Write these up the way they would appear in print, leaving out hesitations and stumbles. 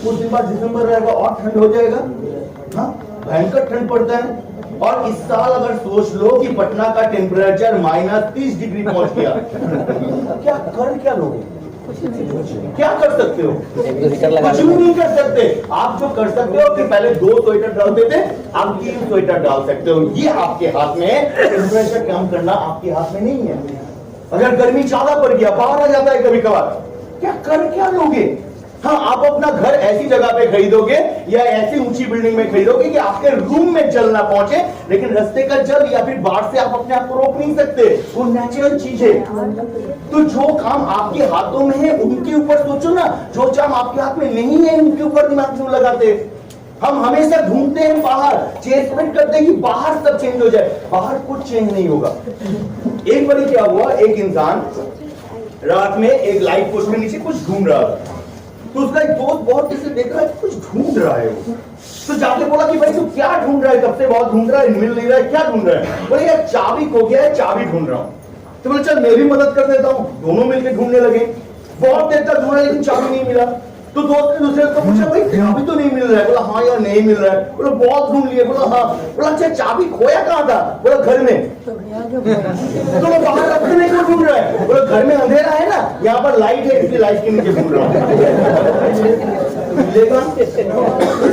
कुछ दिन बाद दिसंबर रहेगा और ठंड हो जाएगा। हाँ, भयंकर ठंड पड़ता है। और इस साल अगर सोच लो कि पटना का टेम्परेचर -30 डिग्री पहुंच गया, क्या लोगे? क्या कर सकते हो? कुछ भी नहीं कर सकते। आप जो कर सकते हो कि पहले 2 स्वेटर डालते थे, आप 3 स्वेटर डाल सकते हो। ये आपके हाथ में है। टेम्परेचर कम करना आपके हाथ में नहीं है। अगर गर्मी ज्यादा पड़ गया, बाहर आ जाता है कभी कभार, क्या लोगे? हाँ, आप अपना घर ऐसी जगह पे खरीदोगे या ऐसी ऊंची बिल्डिंग में खरीदोगे कि आपके रूम में जल ना पहुंचे, लेकिन रास्ते का जल या फिर बाढ़ से आप अपने आप को रोक नहीं सकते। वो नेचुरल चीज है। तो जो काम आपके हाथों में है उनके ऊपर सोचो ना। जो काम आपके हाथ में नहीं है उनके ऊपर दिमाग क्यों लगाते? हम हमेशा ढूंढते हैं बाहर, चेसमेंट करते हैं कि बाहर सब चेंज हो जाए। बाहर कुछ चेंज नहीं होगा। एक बार क्या हुआ, एक इंसान रात में एक लाइट पोस्ट में नीचे कुछ ढूंढ रहा था। तो उसका एक दोस्त बहुत किसी देख रहा है कुछ ढूंढ रहा है वो। तो जाके बोला कि भाई तू क्या ढूंढ रहा है? कब से बहुत ढूंढ रहा है, मिल नहीं रहा है, क्या ढूंढ रहा है? बोले यार चाबी खो गया है, चाबी ढूंढ रहा हूँ। तो बोले चल मैं भी मदद कर देता हूँ। दोनों मिलकर ढूंढने लगे। बहुत देर तक ढूंढा लेकिन चाबी नहीं मिला। तो दोस्त ने दूसरे को पूछा भाई चाबी तो नहीं मिल रहा है। बोला हाँ यार नहीं मिल रहा है। बोला बहुत ढूंढ लिए। बोला हाँ। बोला अच्छा चाबी खोया कहाँ था? बोला घर में। तो बाहर रखने को ढूंढ रहा है। बोला घर में अंधेरा है ना, यहाँ पर लाइट है इसलिए लाइट के नीचे ढूंढ रहा हूँ।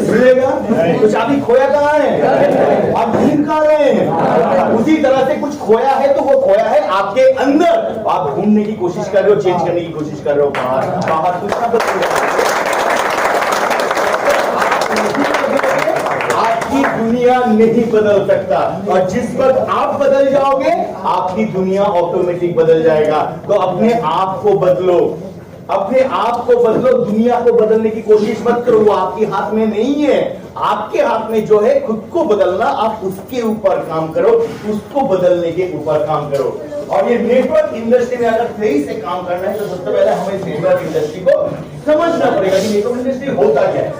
मिलेगा? तो चाबी खोया कहाँ है? आप ढूंढ कहाँ रहे हैं? उसी तरह से कुछ खोया है तो वो खोया है आपके अंदर। आप ढूंढने की कोशिश कर रहे हो, चेंज करने की कोशिश कर रहे हो बाहर कुछ ना बदलेगा। आपकी दुनिया नहीं बदल सकता, और जिस वक्त आप बदल जाओगे आपकी दुनिया ऑटोमेटिक बदल जाएगा। तो अपने आप को बदलो, अपने आप को बदलो। दुनिया को बदलने की कोशिश मत करो, वो आपके हाथ में नहीं है। आपके हाथ में जो है खुद को बदलना, आप उसके ऊपर काम करो, उसको बदलने के ऊपर काम करो। और ये नेटवर्क इंडस्ट्री में अगर सही से काम करना है तो सबसे पहले हमें इस नेटवर्क इंडस्ट्री को समझना पड़ेगा कि नेटवर्क इंडस्ट्री होता क्या है।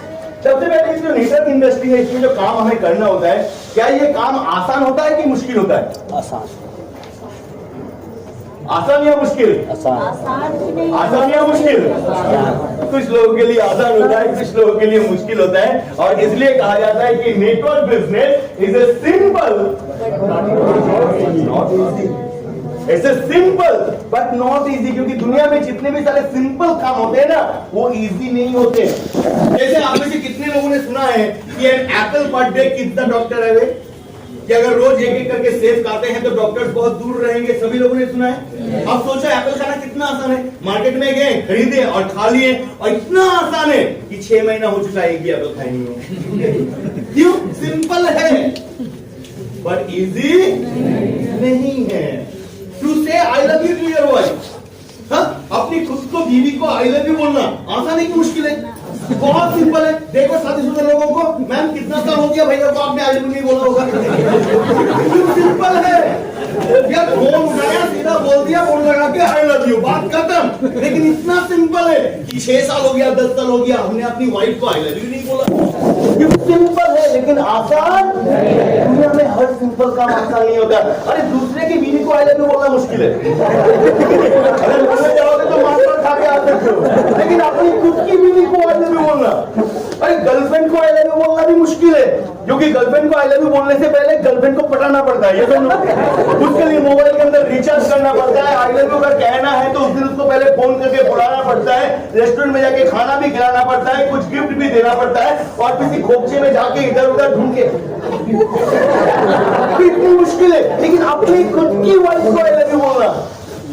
सबसे पहले जो नेटवर्क इंडस्ट्री है इसमें जो काम हमें करना होता है, क्या ये काम आसान होता है कि मुश्किल होता है? आसान या मुश्किल? आसान या मुश्किल? कुछ लोगों के लिए आसान होता है, कुछ लोगों के लिए मुश्किल होता है। और इसलिए कहा जाता है कि network business is a simple it's a simple but not easy. क्योंकि दुनिया में जितने भी सारे सिंपल काम होते हैं ना वो इजी नहीं होते। जैसे आप में से कितने लोगों ने सुना है कि एन एप्पल पर डे कितना डॉक्टर है वे, कि अगर रोज एक एक करके सेब खाते हैं तो डॉक्टर्स बहुत दूर रहेंगे। सभी लोगों ने सुना है। अब सोचो एप्पल खाना कितना आसान है। मार्केट में गए, खरीदे और खा लिए, और इतना आसान है कि 6 महीना हो चुका है एक भी एप्पल खाई नहीं हो। क्यों? सिंपल है पर इजी नहीं है। To say I love you to your wife, अपनी खुद को बीवी को आई लव यू बोलना आसान है कि मुश्किल है? बहुत सिंपल है। देखो शादीशुदा लोगों को, मैम कितना साल हो गया भैया को आपने आई लव यू नहीं बोला होगा? सिंपल है यार, फोन उठाया सीधा बोल दिया, फोन लगा के आई लव यू, बात खत्म। लेकिन इतना सिंपल है कि 6 साल हो गया, 10 साल हो गया, हमने अपनी वाइफ को आई लव यू नहीं बोला। ये सिंपल है लेकिन आसान। दुनिया में हर सिंपल काम आसान नहीं होता। अरे दूसरे की बीवी को आई लव यू बोलना मुश्किल है। अगर बोलने जाओगे तो मार खा के आ सकते हो, लेकिन अपनी खुद की बीवी को आई लव यू बोलना, अरे गर्लफ्रेंड को आई लव यू बोलना भी मुश्किल है। क्योंकि गर्लफ्रेंड को आई लव यू बोलने से पहले गर्लफ्रेंड को पटाना पड़ता है। ये तो उसके लिए मोबाइल के अंदर रिचार्ज करना पड़ता है। आई लव यू अगर कहना है तो उस दिन उसको पहले फोन करके बुलाना पड़ता है, रेस्टोरेंट में जाके खाना भी खिलाना पड़ता है, कुछ गिफ्ट भी देना पड़ता है, और किसी खोपचे में जाके इधर उधर ढूंढ के कितनी मुश्किल है। लेकिन अपनी खुद की वाइफ को आई लव यू बोलना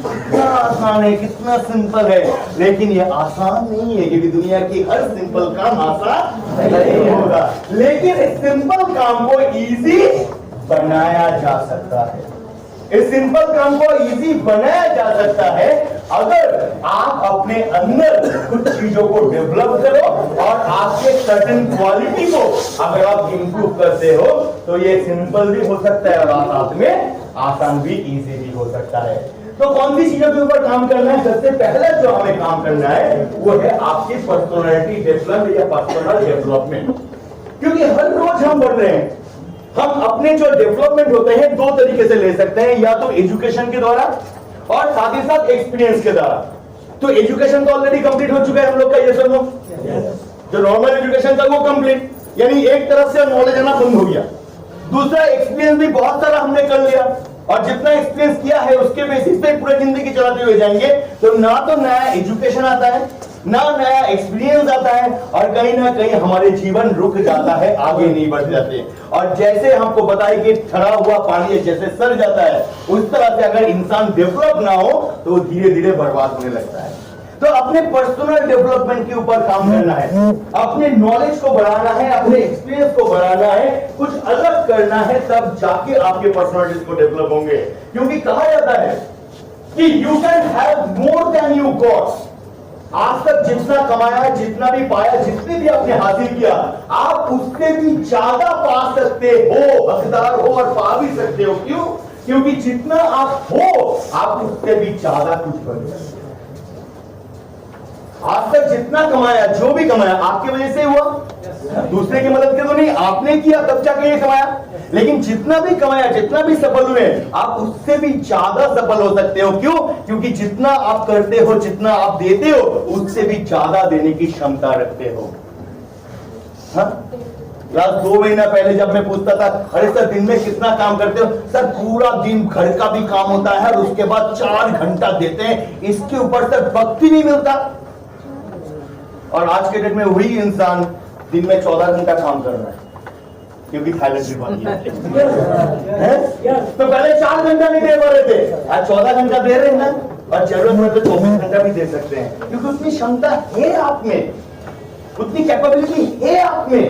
कितना आसान है, कितना सिंपल है। लेकिन ये आसान नहीं है क्योंकि दुनिया की हर सिंपल काम आसान नहीं होगा। लेकिन इस सिंपल काम को इजी बनाया जा सकता है। इस सिंपल काम को इजी बनाया जा सकता है अगर आप अपने अंदर कुछ चीजों को डेवलप करो और आपके सर्टेन क्वालिटी को अगर आप इंप्रूव करते हो तो ये सिंपल भी हो सकता है और साथ में आसान भी, इजी भी हो सकता है। तो कौन सी चीजों के ऊपर काम करना है? सबसे पहले जो हमें काम करना है वो है आपकी पर्सनालिटी डेवलपमेंट या पर्सनल डेवलपमेंट। क्योंकि हर रोज हम बढ़ रहे हैं। हम अपने जो डेवलपमेंट होते हैं 2 तरीके से ले सकते हैं, या तो एजुकेशन के द्वारा और साथ ही साथ एक्सपीरियंस के द्वारा। तो एजुकेशन तो ऑलरेडी कंप्लीट हो चुका है हम लोग का, ये सुनो। जो नॉर्मल एजुकेशन था वो कंप्लीट, यानी एक तरफ से नॉलेज आना बंद हो गया। दूसरा, एक्सपीरियंस भी बहुत सारा हमने कर लिया, और जितना एक्सपीरियंस किया है उसके बेसिस पे पूरी जिंदगी चलाते हुए जाएंगे, तो ना तो नया एजुकेशन आता है, ना नया एक्सपीरियंस आता है, और कहीं ना कहीं हमारे जीवन रुक जाता है, आगे नहीं बढ़ जाते। और जैसे हमको बताए कि ठहरा हुआ पानी जैसे सड़ जाता है, उस तरह से अगर इंसान डेवलप ना हो तो धीरे धीरे बर्बाद होने लगता है। तो अपने पर्सनल डेवलपमेंट के ऊपर काम करना है, अपने नॉलेज को बढ़ाना है, अपने एक्सपीरियंस को बढ़ाना है, कुछ अलग करना है, तब जाके आपके पर्सनालिटीज को डेवलप होंगे। क्योंकि कहा जाता है कि you can have more than you got. आज तक जितना कमाया, जितना भी पाया, जितने भी आपने हासिल किया, आप उससे भी ज्यादा पा सकते हो, हकदार हो और पा भी सकते हो। क्यों? क्योंकि जितना आप हो, आप उससे भी ज्यादा कुछ बन सकते हो। आज तक जितना कमाया, जो भी कमाया, आपकी वजह से हुआ, दूसरे की मदद के तो नहीं, आपने किया तब जाके ये कमाया। लेकिन जितना भी कमाया, जितना भी सफल हुए, आप उससे भी ज्यादा सफल हो सकते हो। क्यों? क्योंकि जितना आप करते हो, जितना आप देते हो, उससे भी ज्यादा देने की क्षमता रखते हो। लास्ट 2 महीना पहले जब मैं पूछता था, अरे सर दिन में कितना काम करते हो? सर पूरा दिन घर का भी काम होता है और उसके बाद 4 घंटा देते हैं, इसके ऊपर सर वक्त ही नहीं मिलता। और आज के डेट में वही इंसान दिन में 14 घंटा काम कर रहा है, क्योंकि थाईलैंड भी बाकी है। तो पहले 4 घंटा नहीं दे पा रहे थे, आज 14 घंटा दे रहे हैं ना, और जरूरत में तो 24 घंटा भी दे सकते हैं, क्योंकि उतनी क्षमता है आप में, उतनी कैपेबिलिटी है आप में,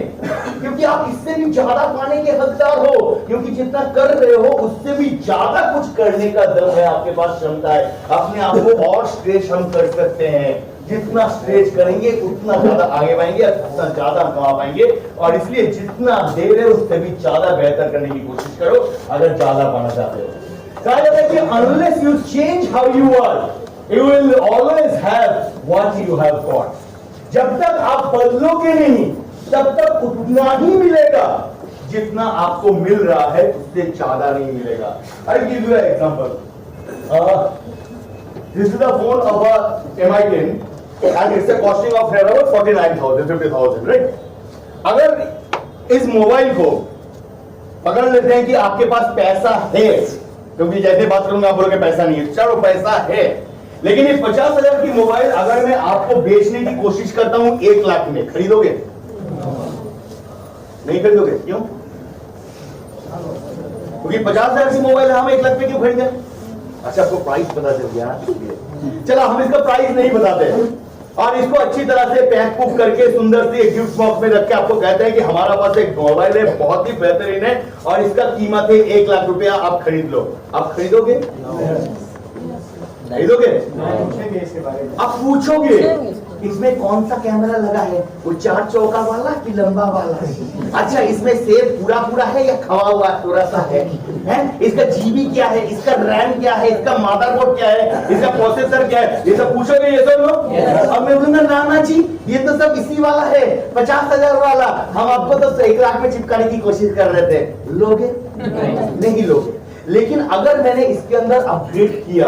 क्योंकि आप इससे भी ज्यादा पाने के हकदार हो। क्योंकि जितना कर रहे हो उससे भी ज्यादा कुछ करने का दम है, आपके पास क्षमता है। अपने आप को और स्ट्रेच हम कर सकते हैं, जितना स्ट्रेच करेंगे उतना ज्यादा आगे बढ़ेंगे, उतना ज्यादा कमा पाएंगे। और इसलिए जितना दे रहे हो उससे भी ज्यादा बेहतर करने की कोशिश करो, अगर ज्यादा पाना चाहते हो। कहा जाता है कि unless you change how you are, you will always have what you have got. जब तक आप बदलोगे नहीं, तब तक उतना ही मिलेगा जितना आपको मिल रहा है, उससे ज्यादा नहीं मिलेगा। I give you an example. This is the phone of a MI 10 and it's a costing of around 49,000 50,000, right? अगर इस मोबाइल को पकड़ लेते हैं कि आपके पास पैसा है, क्योंकि जैसे बात करूंगा आप बोलोगे पैसा नहीं है, चलो पैसा है, लेकिन ये 50,000 की मोबाइल अगर मैं आपको बेचने की कोशिश करता हूं 1 लाख में, खरीदोगे? नहीं खरीदोगे। क्यों? क्योंकि 50,000 की मोबाइल हम 1 लाख में क्यों खरीदें? अच्छा, आपको प्राइस पता चल गया। चलो हम इसका प्राइस नहीं बताते और इसको अच्छी तरह से पैक पुक करके सुंदर से गिफ्ट बॉक्स में रख के आपको कहते हैं कि हमारा पास एक मोबाइल है, बहुत ही बेहतरीन है और इसका कीमत है 1 लाख रुपया, आप खरीद लो। आप खरीदोगे? खरीदोगे? आप पूछोगे इसमें कौन सा कैमरा लगा है, वो 4 चौका वाला कि लंबा वाला है? अच्छा, इसमें सेब पूरा पूरा है या खवा हुआ थोड़ा सा है? इसका जीबी क्या है, इसका रैम क्या है, इसका मदरबोर्ड क्या है, इसका प्रोसेसर क्या है? ये सब पूछोगे ये सब लोग? अब मैं बोलूंगा ना जी, ये तो सब इसी वाला है, 50,000 वाला, हम आपको तो 1 लाख में चिपकाने की कोशिश कर रहे थे। लोगे? नहीं लोगे। लेकिन अगर मैंने इसके अंदर अपग्रेड किया,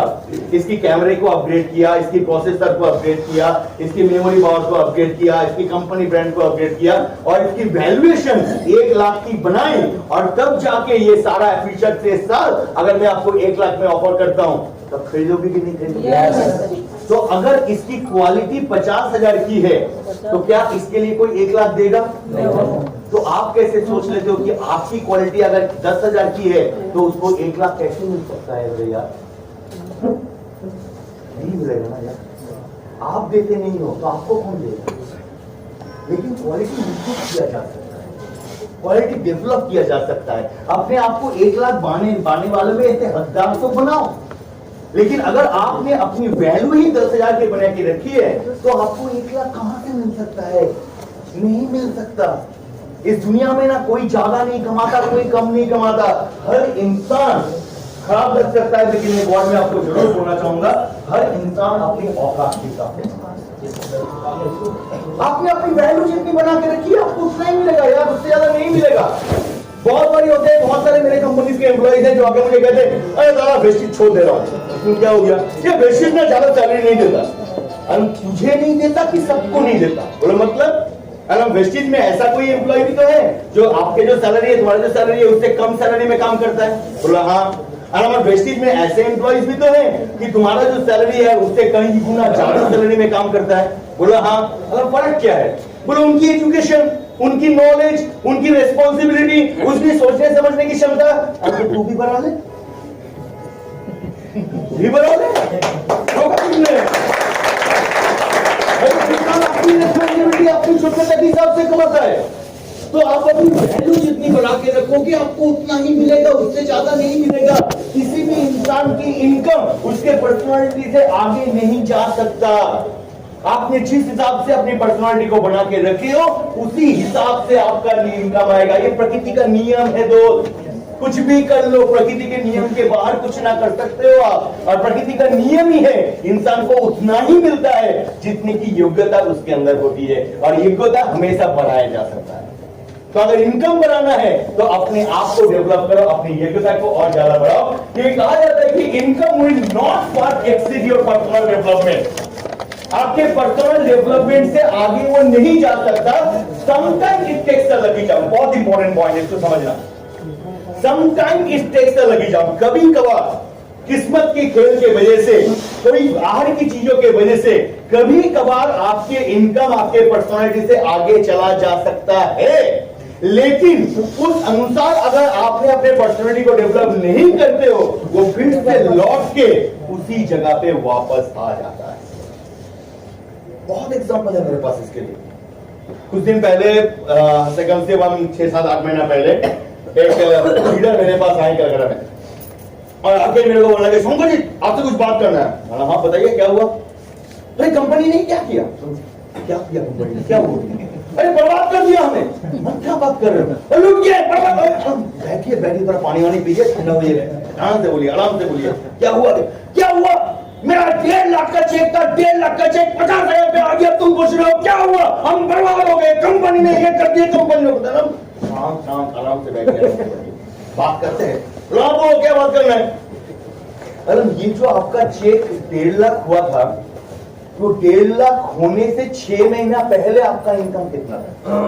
इसकी कैमरे को अपग्रेड किया, इसकी प्रोसेसर को अपग्रेड किया, इसकी मेमोरी पावर को अपग्रेड किया, इसकी कंपनी ब्रांड को अपग्रेड किया और इसकी वैल्यूएशन 1 लाख की बनाई, और तब जाके ये सारा फीचर के साथ अगर मैं आपको 1 लाख में ऑफर करता हूं, तब खरीदोगे कि नहीं खरीदोगे? तो अगर इसकी क्वालिटी 50,000 की है तो क्या इसके लिए कोई 1 लाख देगा? तो आप कैसे सोच लेते हो कि आपकी क्वालिटी अगर 10,000 की है तो उसको 1 लाख कैसे मिल सकता है? अरे यार, नहीं मिलेगा ना यार। आप देते नहीं हो तो आपको कौन देगा? लेकिन क्वालिटी इम्प्रूव किया जा सकता है, क्वालिटी डेवलप किया जा सकता है। अपने आप को 1 लाख बाने वालों में ऐसे हकदार तो बनाओ, लेकिन अगर आपने अपनी वैल्यू ही 10,000 की बना के रखी है तो आपको 1 लाख कहां से मिल सकता है? नहीं मिल सकता। इस दुनिया में ना कोई ज्यादा नहीं कमाता, कोई कम नहीं कमाता, हर इंसान खराब लग सकता है, लेकिन एक बात मैं आपको जरूर बोलना चाहूंगा, हर इंसान अपनी औकात के साथ है। आपने अपनी वैल्यू जितनी बना के रखी है आपको उतना ही मिलेगा यार, उससे ज्यादा नहीं मिलेगा। बहुत बारी होते हैं, बहुत सारे मेरे कंपनी के एम्प्लॉइज हैं जो आके मुझे कहते हैं, अरे दादा बेसिक छोड़ दे रहा हूँ। क्या हो गया? ये बेसिक में ज्यादा सैलरी नहीं देता। तुझे नहीं देता कि सबको नहीं देता? बोलो मतलब वेस्टीज में ऐसा कोई एम्प्लॉय भी तो है जो आपके जो सैलरी है, तुम्हारी जो सैलरी है उससे कम सैलरी में काम करता है? बोला हाँ। वेस्टीज में ऐसे एम्प्लॉयज भी तो है कि तुम्हारा जो सैलरी है उससे कई गुना ज्यादा सैलरी में काम करता है? बोला हाँ। फर्क क्या है? बोलो उनकी एजुकेशन, उनकी नॉलेज, उनकी रेस्पॉन्सिबिलिटी, उसकी सोचने समझने की क्षमता। अब तो तू भी बढ़ा ले, तू भी बढ़ा ले। अपनी रेस्पॉन्सिबिलिटी अपनी क्षमता के हिसाब से कमाता है, तो आप अपनी वैल्यू जितनी बढ़ा के रखोगे आपको उतना ही मिलेगा, उससे ज्यादा नहीं मिलेगा। किसी भी इंसान की इनकम उसके पर्सनालिटी से आगे नहीं जा सकता। आपने जिस हिसाब से अपनी पर्सनालिटी को बना के रखे हो उसी हिसाब से आपका इनकम आएगा। ये प्रकृति का नियम है दोस्त। कुछ भी कर लो, प्रकृति के नियम के बाहर कुछ ना कर सकते हो आप। और प्रकृति का नियम ही है इंसान को उतना ही मिलता है जितने की योग्यता उसके अंदर होती है, और योग्यता हमेशा बढ़ाया जा सकता है। तो अगर इनकम बढ़ाना है तो अपने आप को डेवलप करो, अपनी योग्यता को और ज्यादा बढ़ाओ। ये कहा जाता है कि income will not for exceed your personal development. आपके पर्सनल डेवलपमेंट से आगे वो नहीं जा सकता। Sometime it takes a lucky jump. बहुत इंपॉर्टेंट पॉइंट है, इसको समझना। Sometime it takes a lucky jump. कभी कभार किस्मत की खेल के वजह से, कोई बाहर की चीजों के वजह से कभी कभार आपके इनकम आपके पर्सनालिटी से आगे चला जा सकता है, लेकिन उस अनुसार अगर आपने अपने पर्सनालिटी को डेवलप नहीं करते हो वो फिर से लौट के उसी जगह पे वापस आ जाता है। बहुत एग्जांपल है मेरे पास इसके लिए। कुछ दिन पहले से कम से कम 6-7-8 महीना पहले एक लीडर मेरे पास आए कलकत्ता में, और आके मेरे को बोला कि शंकर जी आपसे कुछ बात करना है। हाँ बताइए क्या हुआ? अरे कंपनी ने क्या किया? क्या किया कंपनी ने? क्या हुआ? अरे बर्बाद कर दिया हमें। क्या बात कर रहे हो? लूट गए, बैठिए बैठिए, थोड़ा पानी वानी पीजिए, ठंडा होइए, आराम से बोलिए, आराम से बोलिए। क्या हुआ? क्या हुआ? मेरा 1.5 लाख का चेक था, 1.5 लाख का चेक 50,000 पे आ गया। तुम पूछ रहे हो क्या हुआ? हम बर्बाद हो गए, कंपनी ने ये कर दिया। कंपनी ने शांत शांत आराम से बैठे बात करते हैं। बोलो क्या बात करना है? अरे ये जो आपका चेक 1.5 लाख हुआ था, तो 1.5 लाख होने से 6 महीना पहले आपका इनकम कितना था?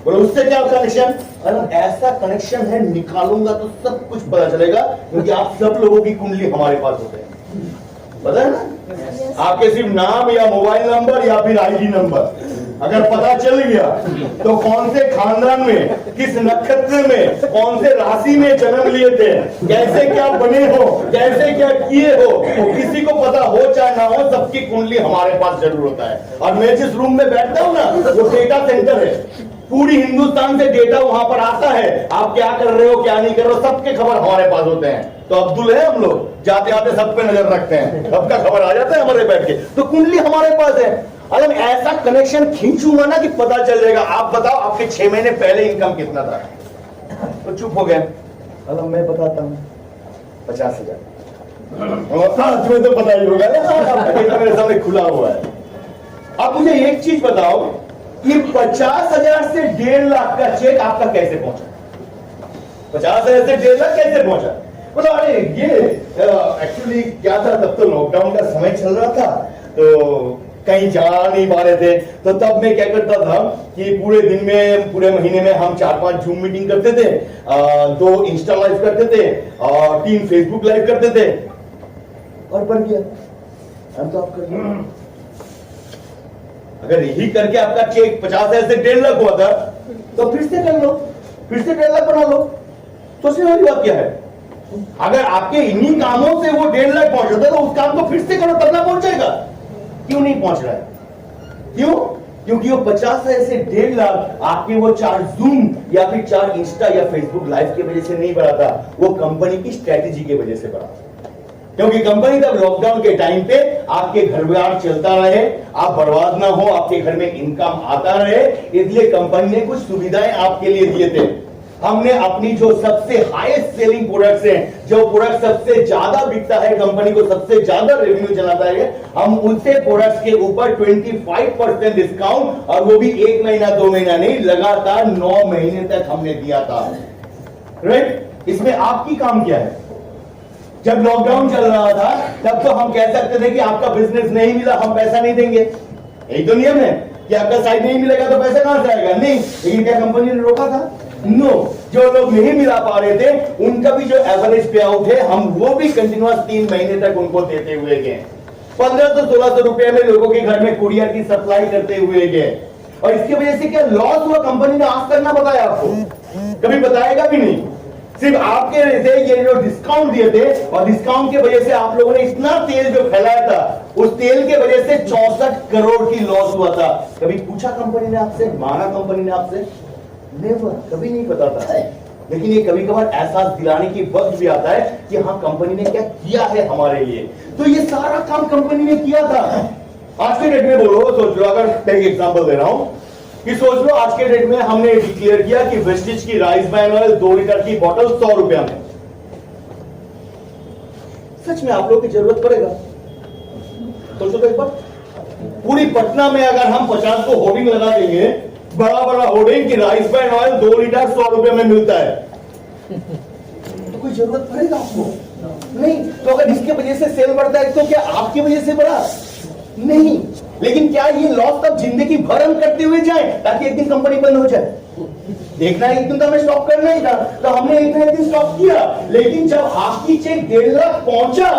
बोलो उससे क्या कनेक्शन? अरे ऐसा कनेक्शन है, निकालूंगा तो सब कुछ पता चलेगा, क्योंकि आप सब लोगों की कुंडली हमारे पास होते हैं। पता है ना? आपके सिर्फ नाम या मोबाइल नंबर या फिर आईडी नंबर अगर पता चल गया तो कौन से खानदान में, किस नक्षत्र में, कौन से राशि में जन्म लिए थे, कैसे क्या बने हो, कैसे क्या किए हो, तो किसी को पता हो चाहे ना हो, सबकी कुंडली हमारे पास जरूर होता है। और मैं जिस रूम में बैठता हूँ ना वो डेटा सेंटर है। पूरी हिंदुस्तान से डेटा वहां पर आता है। आप क्या कर रहे हो, क्या नहीं कर रहे हो, सबके खबर हमारे पास होते हैं। तो अब्दुल है, हम लोग जाते आते सब पे नजर रखते हैं, सबका खबर आ जाता है हमारे बैठ के। तो कुंडली हमारे पास है। अगर ऐसा कनेक्शन खींचूंगा ना कि पता चल जाएगा। आप बताओ आपके 6 महीने पहले इनकम कितना था? तो चुप हो गए। अगर मैं बताता हूं 50,000। तुम्हें तो पता ही होगा, मेरे सामने खुला हुआ है। अब मुझे एक चीज बताओ कि 50,000 से 1.5 लाख का चेक आपका कैसे पहुंचा? 50,000 से 1.5 लाख कैसे पहुंचा? बोला अरे ये एक्चुअली क्या था, तब तो लॉकडाउन का समय चल रहा था, तो कहीं जा नहीं पा रहे थे। तो तब मैं क्या करता था कि पूरे दिन में, पूरे महीने में हम 4-5 जूम मीटिंग करते थे, 2 इंस्टा लाइव करते थे और 3 फेसबुक लाइव करते थे, और बन गया। हम तो आप कर रहे हैं। अगर यही करके आपका चेक 50,000 से 1.5 लाख हुआ था तो फिर से कर लो, फिर से 1.5 लाख बना लो। सोचने वाली बात क्या है? अगर आपके इन्हीं कामों से वो 1.5 लाख पहुंच जाता है तो उस काम को फिर से करो, तब ना पहुंच जाएगा। क्यों नहीं पहुंच रहा है? क्यों? क्योंकि वो 50,000 से 1.5 लाख आपके वो 4 जूम या फिर 4 इंस्टा या फेसबुक लाइव की वजह से नहीं बढ़ा था, वो कंपनी की स्ट्रेटेजी की वजह से बढ़ा। क्योंकि कंपनी तब लॉकडाउन के टाइम पे आपके घर बार चलता रहे, आप बर्बाद ना हो, आपके घर में इनकम आता रहे, इसलिए कंपनी ने कुछ सुविधाएं आपके लिए दिए थे। हमने अपनी जो सबसे हाईएस्ट सेलिंग प्रोडक्ट्स हैं, जो प्रोडक्ट सबसे ज्यादा बिकता है, कंपनी को सबसे ज्यादा रेवेन्यू चलाता है, हम उनसे प्रोडक्ट्स के ऊपर 25% डिस्काउंट, और वो भी 1 महीना 2 महीना नहीं, लगातार 9 महीने तक हमने दिया था। राइट? इसमें आपकी काम क्या है? जब लॉकडाउन चल रहा था तब तो हम कह सकते थे कि आपका बिजनेस नहीं मिला, हम पैसा नहीं देंगे, यही तो नियम है। कि आपका साइज नहीं मिलेगा तो पैसा कहां से आएगा? नहीं। लेकिन क्या कंपनी ने रोका था? नो। जो लोग नहीं मिला पा रहे थे उनका भी जो एवरेज पे आउट है हम वो भी कंटिन्यूअस 3 महीने तक उनको देते हुए गए। 1500-1600 रुपए में लोगों के घर में कुरियर की सप्लाई करते हुए गए। और इसकी वजह से क्या लॉस हुआ कंपनी ने आज तक ना बताया आपको, कभी बताएगा भी नहीं। सिर्फ आपके से ये जो डिस्काउंट दिए थे और डिस्काउंट की वजह से आप लोगों ने इतना तेल जो फैलाया था उस तेल के वजह से 64 करोड़ की लॉस हुआ था। कभी पूछा कंपनी ने आपसे? मांगा कंपनी ने आपसे? नेवर, कभी नहीं पता था। लेकिन ये कभी कभार एहसास दिलाने की वक्त भी आता है कि हाँ कंपनी ने क्या किया है हमारे लिए। तो ये सारा काम कंपनी ने किया था। आज के डेट में बोलो, सोच लो, अगर मैं एक एग्जांपल दे रहा हूं कि सोच लो आज के डेट में हमने डिक्लेयर किया कि वेस्टेज की राइस ब्रांड ऑयल 2 लीटर की बोतल 100 रुपया में। सच में आप लोगों की जरूरत पड़ेगा? सोचो तो एक बार, पूरी पटना में अगर हम 50 को होर्डिंग लगा देंगे, बड़ा बड़ा होर्डिंग कि राइस ब्रांड ऑयल 2 लीटर 100 रुपए में मिलता है, तो कोई जरूरत पड़ेगा आपको? नहीं। तो अगर इसके वजह से सेल बढ़ता है तो क्या आपकी वजह से बढ़ा? नहीं। लेकिन क्या ये लॉस तब जिंदगी भर हम करते हुए जाए ताकि एक दिन कंपनी बंद हो जाए? देखना है, एक दिन तो हमें स्टॉप करना ही था, तो हमने एक दिन स्टॉप किया। लेकिन जब आपकी चेक 1.5 लाख पहुंचा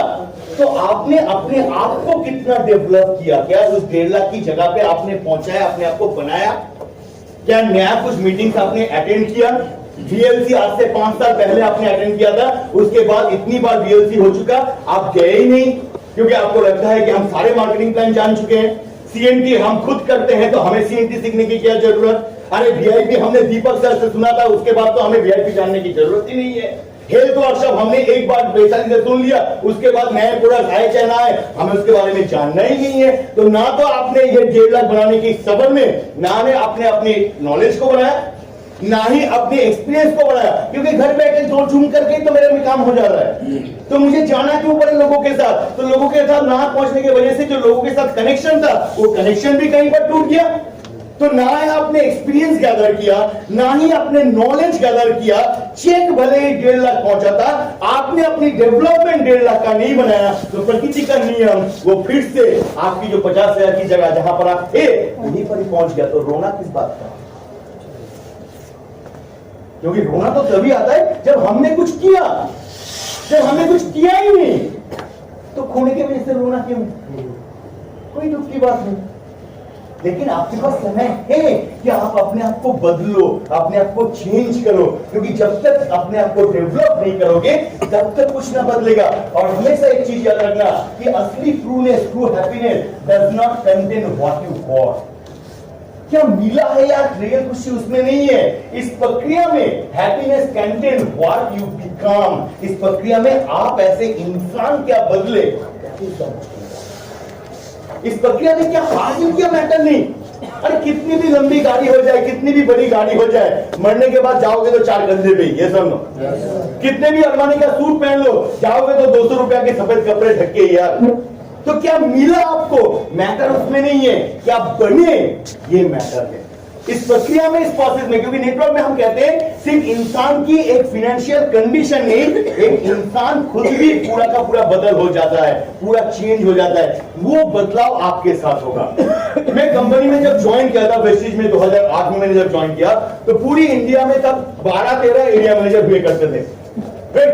तो आपने अपने आप को कितना डेवलप किया? क्या उस 1.5 लाख की जगह पे आपने पहुंचाया, अपने आप को बनाया? क्या नया कुछ मीटिंग्स आपने अटेंड किया? VLC आज से 5 साल पहले आपने अटेंड किया था, उसके बाद इतनी बार VLC हो चुका, आप गए ही नहीं क्योंकि आपको लगता है कि हम सारे मार्केटिंग प्लान जान चुके हैं। CNT हम खुद करते हैं तो हमें CNT सीखने की क्या जरूरत? अरे VIP हमने दीपक सर से सुना था, उसके बाद तो हमें VIP जानने की जरूरत ही नहीं है। हेल्थ वर्कशॉप हमने एक बार वैशाली से सुन लिया, उसके बाद नए प्रोडक्ट आए चाहे ना आए हमें उसके बारे में जानना ही नहीं है। तो ना तो आपने ये 1.5 लाख बनाने की सफर में ना ने आपने अपनी नॉलेज को बढ़ाया, ना ही अपने एक्सपीरियंस को बढ़ाया, क्योंकि घर बैठे दो झूम करके तो मेरा भी काम हो जा रहा है। तो मुझे जाना क्यों पड़े लोगों के साथ? तो लोगों के साथ ना पहुंचने की वजह से जो लोगों के साथ कनेक्शन था वो कनेक्शन भी कहीं पर टूट गया। तो ना आपने एक्सपीरियंस गैदर किया, ना ही आपने नॉलेज गैदर किया। चेक भले ही 1.5 लाख पहुंचा था, आपने अपनी डेवलपमेंट 1.5 लाख का नहीं बनाया। तो प्रकृति का नियम वो फिर से आपकी जो 50,000 की जगह जहां पर आप थे वहीं पर ही पहुंच गया। तो रोना किस बात का? क्योंकि रोना तो तभी आता है जब हमने कुछ किया। जब हमने कुछ किया ही नहीं तो खोने की वजह से रोना क्यों? कोई दुख की बात नहीं। लेकिन आपके पास समय है कि आप अपने आप को बदलो, अपने आप को चेंज करो, क्योंकि जब तक अपने आप को डेवलप नहीं करोगे तब तक कुछ ना बदलेगा। और हमेशा एक चीज याद रखना कि असली trueness, true happiness does not contain what you got. क्या मिला है यार, रियल खुशी उसमें नहीं है। इस प्रक्रिया में happiness contain what you become. इस प्रक्रिया में आप ऐसे इंसान क्या बदले, इस प्रक्रिया में क्या हासिल किया मैटर नहीं। अरे कितनी भी लंबी गाड़ी हो जाए, कितनी भी बड़ी गाड़ी हो जाए, मरने के बाद जाओगे तो 4 गंदे पे, ये समझो। कितने भी अरमानी का सूट पहन लो, जाओगे तो 200 रुपया के सफेद कपड़े ढके यार। तो क्या मिला आपको, मैटर उसमें नहीं है, क्या बने ये मैटर है। इस प्रक्रिया में, इस प्रोसेस में, क्योंकि नेटवर्क में हम कहते हैं सिर्फ इंसान की एक फाइनेंशियल कंडीशन नहीं, एक इंसान खुद भी पूरा का पूरा बदल हो जाता है, पूरा चेंज हो जाता है। वो बदलाव आपके साथ होगा। मैं कंपनी में जब ज्वाइन किया था वेस्टेज में 2008 में मैंने जब ज्वाइन किया तो पूरी इंडिया में तब 12-13 एरिया मैनेजर हुए करते थे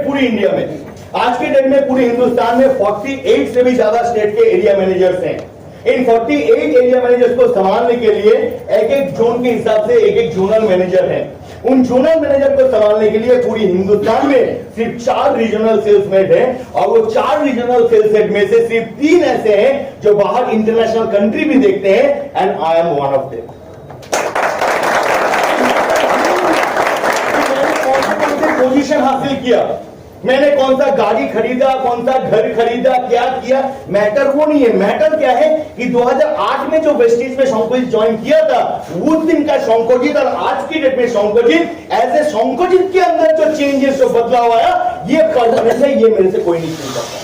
पूरी इंडिया में। आज के डेट में पूरे हिंदुस्तान में 48 से भी ज्यादा स्टेट के एरिया मैनेजर्स हैं। इन 48 एरिया मैनेजर्स को संभालने के लिए एक एक जोन के हिसाब से एक एक जोनल मैनेजर हैं। उन जोनल मैनेजर को संभालने के लिए पूरी हिंदुस्तान में सिर्फ 4 रीजनल सेल्स हेड हैं, और वो 4 रीजनल सेल्स हेड में से सिर्फ 3 ऐसे हैं जो बाहर इंटरनेशनल कंट्री भी देखते हैं, and I am one of them. Position हासिल किया, मैंने कौन सा गाड़ी खरीदा, कौन सा घर खरीदा, क्या किया, मैटर वो नहीं है। मैटर क्या है कि 2008 में जो वेस्टेज में शंकोजित ज्वाइन किया था, उस दिन का शंकोजित और आज की डेट में शंकोजित, ऐसे शंकोजित के अंदर जो चेंजेस, जो बदलाव आया, ये परमानेंट है, ये मेरे से कोई नहीं छीन सकता।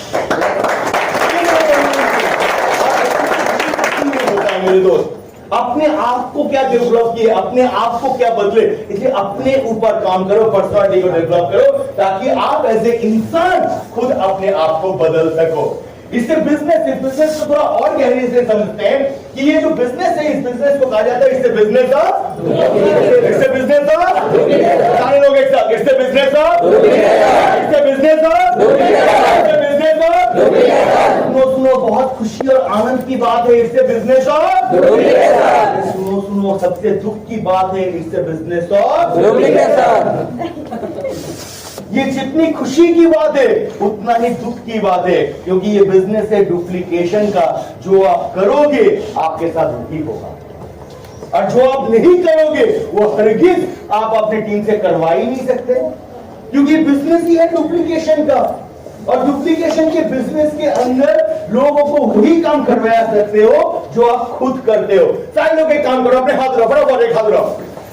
मेरे दोस्त, अपने आप को क्या डेवलप किए, अपने आप को क्या बदले, इसलिए अपने ऊपर काम करो, पर्सनालिटी को डेवलप करो, ताकि आप एज ए इंसान खुद अपने आप को बदल सको। इससे बिजनेस को थोड़ा और गहराई से समझते हैं कि ये जो बिजनेस है, इस बिजनेस को कहा जाता है इससे बिजनेस इससे बिजनेस सारे लोग एक साथ, इससे बिजनेस इससे बिजनेस इससे बिजनेस सुनो, बहुत खुशी और आनंद की बात है, इससे बिजनेस सुनो, सबसे दुख की बात है, इससे बिजनेस ये जितनी खुशी की बात है उतना ही दुख की बात है, क्योंकि ये बिजनेस है डुप्लीकेशन का। जो आप करोगे आपके साथ वही होगा, और जो आप नहीं करोगे वो हरगिज आप अपनी टीम से करवा ही नहीं सकते, क्योंकि बिजनेस ही है डुप्लीकेशन का। और डुप्लीकेशन के बिजनेस के अंदर लोगों को वही काम करवा सकते हो जो आप खुद करते हो। सारे लोग एक काम करो, अपने हाथ रखो, फटाफट एक हाथ रखो,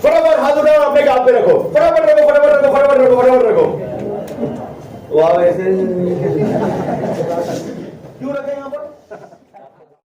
फटाफट हाथ उठाओ, अपने काम पे रखो, फटाफट रखो, फटाफट रखो, फटाफट रखो, फटाफट रखो। वाह, ऐसे क्यों रखे यहाँ पर?